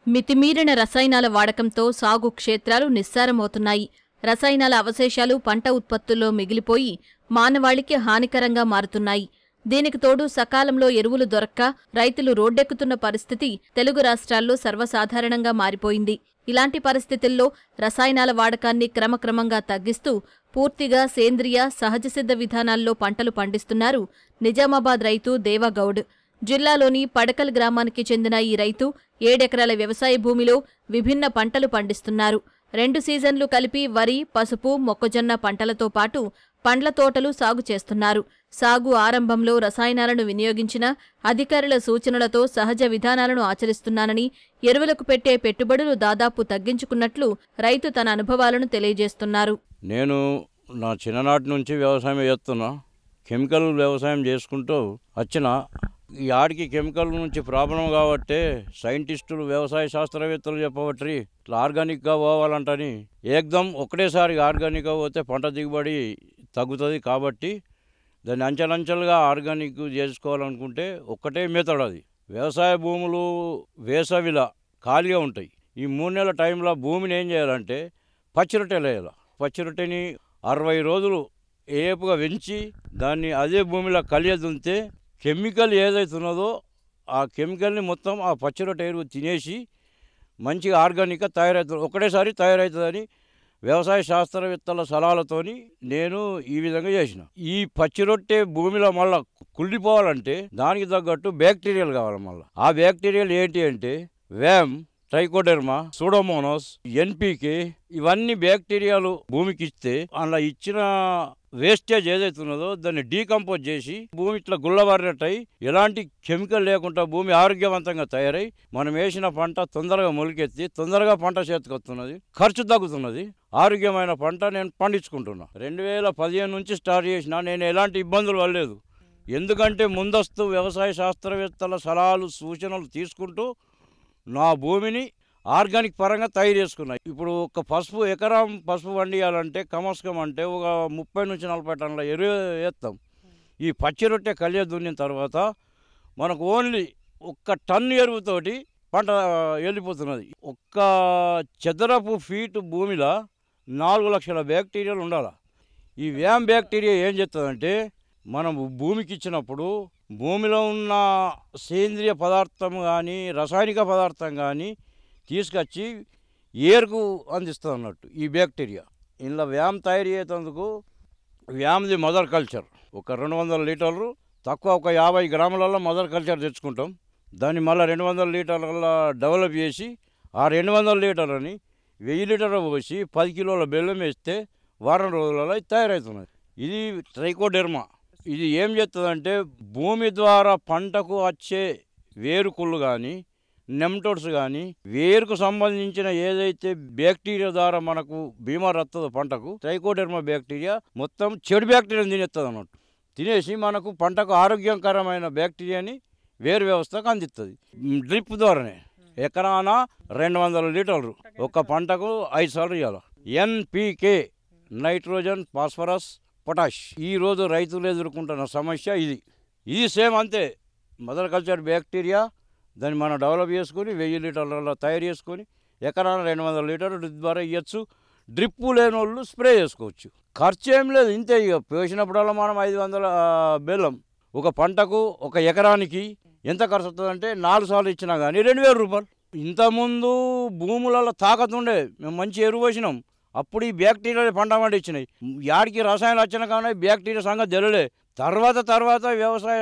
మితిమీరిన రసాయనాల వాడకంతో సాగు క్షేత్రాలు నిస్సారమవుతున్నాయి. రసాయనాల అవశేషాలు పంట ఉత్పత్తుల్లో మిగిలిపోయి మానవాళికి హానికరంగా మారుతున్నాయి. దీనికి తోడు సకాలంలో ఎరువులు దొరక్క రైతులు రోడ్డెక్కుతున్న పరిస్థితి తెలుగు రాష్ట్రాల్లో సర్వసాధారణంగా మారిపోయింది. ఇలాంటి పరిస్థితుల్లో రసాయనాల వాడకాన్ని క్రమక్రమంగా తగ్గిస్తూ పూర్తిగా సేంద్రియ, సహజసిద్ధ విధానాల్లో పంటలు పండిస్తున్నారు నిజామాబాద్ రైతు దేవాగౌడ్. జిల్లాలోని పడకల్ గ్రామానికి చెందిన ఈ రైతు 7 ఎకరాల వ్యవసాయ భూమిలో విభిన్న పంటలు పండిస్తున్నారు. 2 సీజన్లు కలిపి వరి, పసుపు, మొక్కజొన్న పంటలతో పాటు పండ్ల తోటలు సాగు చేస్తున్నారు. సాగు ఆరంభంలో రసాయనాలను వినియోగించిన అధికారుల సూచనలతో సహజ విధానాలను ఆచరిస్తున్నానని, ఎరువులకు పెట్టే పెట్టుబడులు దాదాపు తగ్గించుకున్నట్లు రైతు తన అనుభవాలను తెలియజేస్తున్నారు. నేను నా చిన్ననాటి నుంచి వ్యవసాయం చేస్తున్నా. కెమికల్ వ్యవసాయం చేసుకుంటూ వచ్చిన ఈ ఆడికి కెమికల్ నుంచి ప్రాబ్లం కాబట్టి సైంటిస్టులు, వ్యవసాయ శాస్త్రవేత్తలు చెప్పబట్టి ఇట్లా ఆర్గానిక్గా పోవాలంటని ఏకదం ఒకటేసారి ఆర్గానిక్గా పోతే పంట దిగుబడి తగ్గుతుంది. కాబట్టి దాన్ని అంచెలంచెలుగా ఆర్గానిక్ చేసుకోవాలనుకుంటే ఒక్కటే మెథడ్ అది. వ్యవసాయ భూములు వేసవిలా ఖాళీగా ఉంటాయి. ఈ 3 నెలల టైంలో భూమిని ఏం చేయాలంటే పచ్చిరొట్టెలు వేయాలి. పచ్చిరొట్టెని 60 రోజులు ఏపుగా పెంచి దాన్ని అదే భూమిలో కలియదుంతే కెమికల్ ఏదైతే ఉన్నదో ఆ కెమికల్ని మొత్తం ఆ పచ్చిరొట్టె ఎరువు తినేసి మంచిగా ఆర్గానిక్గా తయారవుతుంది, ఒకటేసారి తయారవుతుందని వ్యవసాయ శాస్త్రవేత్తల సలహాలతోని నేను ఈ విధంగా చేసిన. ఈ పచ్చిరొట్టె భూమిలో మళ్ళీ కుళ్ళిపోవాలంటే దానికి తగ్గట్టు బ్యాక్టీరియాలు కావాలి. మళ్ళీ ఆ బ్యాక్టీరియాలు ఏంటి అంటే వ్యామ్, ట్రైకోడెర్మా, సూడోమోనాస్, ఎన్పికే, ఇవన్నీ బ్యాక్టీరియాలు భూమికి ఇస్తే అలా ఇచ్చిన వేస్టేజ్ ఏదైతే ఉన్నదో దాన్ని డీకంపోజ్ చేసి భూమి ఇట్లా గుల్లబారినట్టయి ఎలాంటి కెమికల్ లేకుండా భూమి ఆరోగ్యవంతంగా తయారై మనం వేసిన పంట తొందరగా మొలికెత్తి తొందరగా పంట చేతికొస్తున్నది, ఖర్చు తగ్గుతున్నది, ఆరోగ్యమైన పంట నేను పండించుకుంటున్నా. 2015 నుంచి స్టార్ట్ చేసిన. నేను ఎలాంటి ఇబ్బందులు పడలేదు. ఎందుకంటే ముందస్తు వ్యవసాయ శాస్త్రవేత్తల సలహాలు, సూచనలు తీసుకుంటూ నా భూమిని ఆర్గానిక్ పరంగా తయారు చేసుకున్నాయి. ఇప్పుడు ఒక ఎకరం పసుపు పండియాలంటే కమస్కం అంటే ఒక 30 నుంచి 40 టన్నుల ఎరువు వేస్తాం. ఈ పచ్చి రొట్టె కలియ దున్నిన తర్వాత మనకు ఓన్లీ 1 టన్ను ఎరువుతోటి పంట వెళ్ళిపోతున్నది. 1 చదరపు ఫీటు భూమిలో 4 లక్షల బ్యాక్టీరియాలు ఉండాలి. ఈ వ్యామ్ బ్యాక్టీరియా ఏం చేస్తుందంటే మనం భూమికి ఇచ్చినప్పుడు భూమిలో ఉన్న సేంద్రియ పదార్థం కానీ రసాయనిక పదార్థం కానీ తీసుకొచ్చి ఏరుకు అందిస్తుంది అన్నట్టు ఈ బ్యాక్టీరియా. ఇందులో వ్యామ్ తయారు చేసేందుకు వ్యామ్ది మదర్ కల్చర్ ఒక 200 లీటర్లు తక్కువ ఒక 50 గ్రాములలో మదర్ కల్చర్ తెచ్చుకుంటాం. దాన్ని మళ్ళీ 200 లీటర్ల డెవలప్ చేసి ఆ 200 లీటర్లని 1000 లీటర్లు పోసి 10 కిలోల బెల్లం వేస్తే వారం రోజులలో తయారవుతున్నది. ఇది ట్రైకోడెర్మా. ఇది ఏం చేస్తుందంటే భూమి ద్వారా పంటకు వచ్చే వేరుకుళ్ళు కానీ నెమ్టోడ్స్ కానీ వేరుకు సంబంధించిన ఏదైతే బ్యాక్టీరియా ద్వారా మనకు బీమార్ వస్తుందో పంటకు ట్రైకోడెర్మా బ్యాక్టీరియా మొత్తం చెడు బ్యాక్టీరియాని తినేస్తుంది అన్నట్టు. తినేసి మనకు పంటకు ఆరోగ్యకరమైన బ్యాక్టీరియాని వేరు వ్యవస్థకు అందిస్తుంది. డ్రిప్ ద్వారానే ఎకరాన 200 లీటర్లు ఒక పంటకు 5 సార్లు ఇవ్వాలి. NPK, nitrogen, phosphorus, potash. ఈరోజు రైతులు ఎదుర్కొంటున్న సమస్య ఇది సేమ్ అంతే. మదర్ కల్చర్ బ్యాక్టీరియా దాన్ని మనం డెవలప్ చేసుకొని 1000 లీటర్లలో తయారు చేసుకొని ఎకరాన 200 లీటర్లు డ్రిప్ ద్వారా ఇవ్వచ్చు. డ్రిప్పు లేని వాళ్ళు స్ప్రే చేసుకోవచ్చు. ఖర్చు ఏం లేదు, ఇంతే. ఇక పోసినప్పుడల్లా మనం 500 బెల్లం ఒక పంటకు ఒక ఎకరానికి ఎంత ఖర్చు వస్తుందంటే 4 సార్లు ఇచ్చినా కానీ 2000 రూపాయలు. ఇంతకుముందు భూములలో తాకతుండే, మేము మంచి ఎరువు వేసినాం, అప్పుడు ఈ బ్యాక్టీరియా పంట పండించినాయి. యాడికి రసాయనాలు వచ్చిన కానీ బ్యాక్టీరియా సంగతి తెలియలే. తర్వాత వ్యవసాయ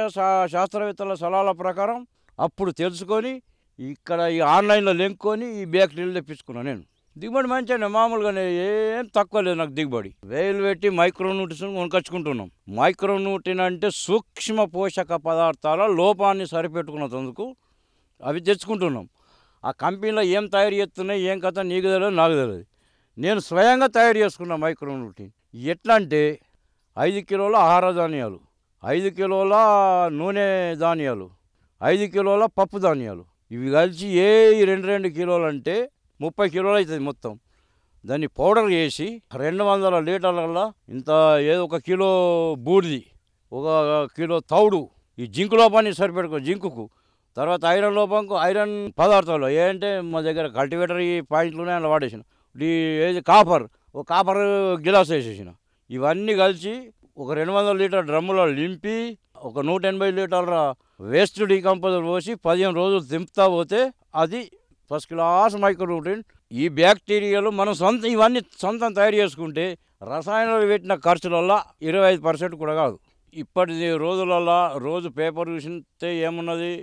శాస్త్రవేత్తల సలహాల ప్రకారం అప్పుడు తెలుసుకొని ఇక్కడ ఈ ఆన్లైన్లో లెంక్కొని ఈ బ్యాక్టీరియాలు తెప్పించుకున్నాను. నేను దిగుబడి మంచిగా మామూలుగానే ఏం తక్కువ లేదు నాకు దిగుబడి. వేలు పెట్టి మైక్రోన్యూట్రిషన్ కొనుకొచ్చుకుంటున్నాం. మైక్రోన్యూట్రిన్ అంటే సూక్ష్మ పోషక పదార్థాల లోపాన్ని సరిపెట్టుకున్నందుకు అవి తెచ్చుకుంటున్నాం. ఆ కంపెనీలో ఏం తయారు చేస్తున్నాయి ఏం కథ నీకు తెలియదు, నాకు తెలియదు. నేను స్వయంగా తయారు చేసుకున్న మైక్రోన్యూట్రిన్. ఎట్లా అంటే 5 కిలోల ఆహార ధాన్యాలు, 5 కిలోల నూనె ధాన్యాలు, 5 కిలోల పప్పు ధాన్యాలు, ఇవి కలిసి 2 కిలోలు అంటే 30 కిలోలు అవుతుంది మొత్తం. దాన్ని పౌడర్ చేసి 200 లీటర్లలో ఇంత ఏదో 1 కిలో బూడిది, 1 కిలో తౌడు, ఈ జింకు లోపాన్ని సరిపెట్టుకో, జింకుకు తర్వాత ఐరన్ లోపంకు ఐరన్ పదార్థాలు ఏంటంటే మా దగ్గర కల్టివేటర్ ఈ పాయింట్లు ఉన్నాయి, అందులో వాడేసిన ఏది కాపర్ గిలాస్ వేసేసిన. ఇవన్నీ కలిసి ఒక 200 లీటర్ డ్రమ్ములో నింపి ఒక 180 లీటర్ల వేస్ట్ డీకంపోజర్ పోసి 15 రోజులు దింపుతా పోతే అది ఫస్ట్ క్లాస్ మైక్రోన్యూట్రియెంట్. ఈ బ్యాక్టీరియాలు మనం ఇవన్నీ సొంతం తయారు చేసుకుంటే రసాయనాలు పెట్టిన ఖర్చులల్లో 25% కూడా కాదు. ఇప్పటి రోజులల్లో రోజు పేపర్ చూసితే ఏమున్నది,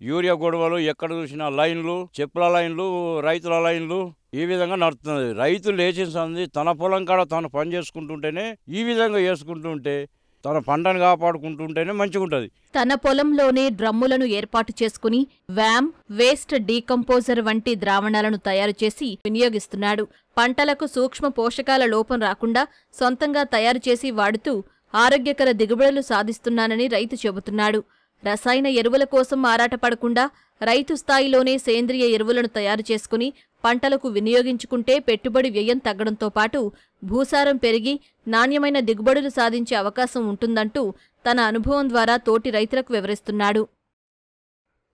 యూరియా గొడవలు, ఎక్కడ చూసినా లైన్లు, చెప్పుల లైన్లు, రైతుల లైన్లు, ఈ విధంగా నడుస్తున్నది. రైతులు లేచింది తన పొలం కాడ తను పని చేసుకుంటుంటేనే, ఈ విధంగా చేసుకుంటుంటే తన పంటను కాపాడుకుంటుంటేనే మంచిగా ఉంటుంది. తన పొలంలోనే డ్రమ్ములను ఏర్పాటు చేసుకుని వ్యామ్, వేస్ట్ డీకంపోజర్ వంటి ద్రావణాలను తయారు చేసి వినియోగిస్తున్నాడు. పంటలకు సూక్ష్మ పోషకాల లోపం రాకుండా సొంతంగా తయారు చేసి వాడుతూ ఆరోగ్యకర దిగుబడులు సాధిస్తున్నానని రైతు చెబుతున్నాడు. రసాయన ఎరువుల కోసం ఆరాటపడకుండా రైతు స్థాయిలోనే సేంద్రియ ఎరువులను తయారు చేసుకుని పంటలకు వినియోగించుకుంటే పెట్టుబడి వ్యయం తగ్గడంతో పాటు భూసారం పెరిగి నాణ్యమైన దిగుబడులు సాధించే అవకాశం ఉంటుందంటూ తన అనుభవం ద్వారా తోటి రైతులకు వివరిస్తున్నాడు.